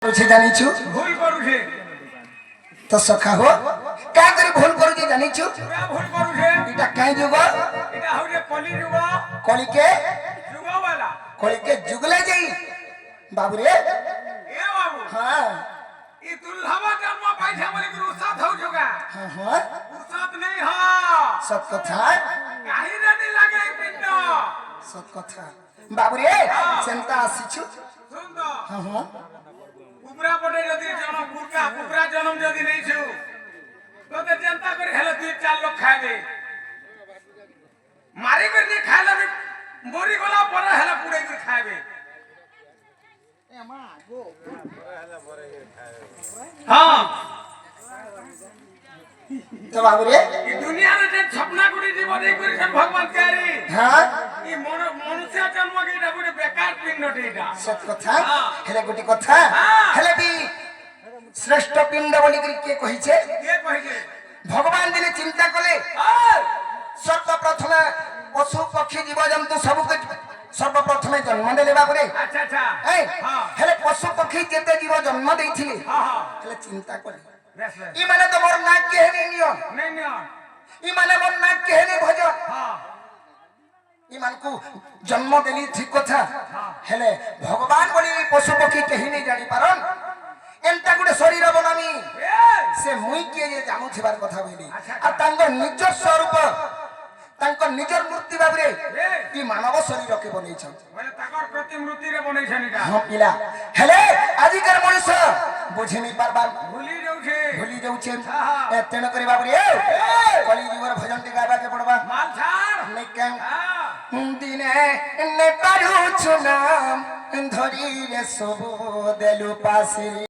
କରୁଛି ଜାଣିଛୁ ভুল করুছে ତ ସଖା ହୋ କାଁ କରି ଭୁଲ କରୁଛି ଜାଣିଛୁ পুরা ভুল করুছে ଏଟା କାଇଁ ଯୁଗ এটা হচ্ছে কলি যুগ କଳିକେ যুগওয়ালা କଳିକେ ଯୁଗଲେ ଯାଇ ବାବୁରେ এ বাবু ହଁ ই দুর্লভ জন্ম পাইছে বলে কি উৎসাহ হউছগা ହଁ ହଁ উৎসাহ নেই হ ସତ କଥା কাহিরে নি লাগে এই পিণ্ড ସତ କଥା ବାବୁରେ ସେନ୍ତା ଆସିଛୁ শুন তো ହଁ ହଁ কুকুরা পটে যদি জন্ম কুকুরা জন্ম যদি নেইছু তোতে চিন্তা করে হেলে 2-4 লোক খাইবে মারি করে খাইলে বি মরি গলা পরে হেলে পুড়ে করে খাইবে হ্যাঁ ତ ବାବୁରେ এই দুনিয়ার যে স্বপ্ন গুড়ি জীবন এই করেছেন ভগবান কারি ହଁ এই মনুষ্য জন্ম কি এটা পুরো বেকার পিণ্ডটি এটা ସତ କଥା ହେଲେ ଗୋଟେ କଥା ହେଲେ ବି ଶ୍ରେଷ୍ଠ ପିଣ୍ଡ ବୋଲିକିରି କିଏ କହିଛେ কে কইছে ଭଗବାନ ଦିନେ ଚିନ୍ତା କଲେ ସର୍ବପ୍ରଥମେ ପଶୁ ପକ୍ଷୀ ଜୀବଜନ୍ତୁ ସବୁକୁ ସର୍ବପ୍ରଥମେ ଜନ୍ମ ଦେଲେ ବାବୁରେ আচ্ছা আচ্ছা ହେଲେ ପଶୁ ପକ୍ଷୀ ଯେତେ ଜୀବ ଜନ୍ମ ଦେଇଥିଲେ হ্যাঁ হ্যাঁ ହେଲେ ଚିନ୍ତା କଲେ বেশ বেশ ଇମାନେ ତ ମୋର ନାଁ କେହେନି ନିଅ নেই নিও ଇମାନେ ମୋର ନାଁ କେହେନି ଭଜ হ্যাঁ ଇମାନଙ୍କୁ ଜନ୍ମ ଦେଲି ଠିକ କଥା ହେଲେ ଭଗବାନ ବୋଲି ପଶୁ ପକ୍ଷୀ କେହି ନେଇ ଜାଣିପାରନ୍ ଏନ୍ତା ଗୋଟେ ଶରୀର ବନାମି এই ସେ ମୁଇଁ କିଏ ଯେ ଜାଣୁଥିବାର କଥା ବୋଇଲି ଆଉ ତାଙ୍କ ନିଜ ସ୍ୱରୂପ ତାଙ୍କ ନିଜର ମୂର୍ତ୍ତି ଭାବରେ ଇ ମାନବ ଶରୀରକେ ବନେଇଛନ୍ତି মানে তাকর প্রতিমূর্তি রে বনাইছেন এটা ହଁ ପିଲା ହେଲେ ଆଜିକାର ମଣିଷ ବୁଝି ନେଇ ପାରବା ভুলি যাউছে ଭୁଲି ଯାଉଛେ ତେଣୁ କରି ବାବୁରେ କଳି ଯୁଗର ଭଜନଟି ଗାଇବାକେ ପଡବା মাল ছাড় ନାଇଁ କେଁ হ্যাঁ ଦିନେ ନେ ପାରୁଛୁ ନାମ ଧରିରେ ସବୁ ଦେଲୁ ପାସି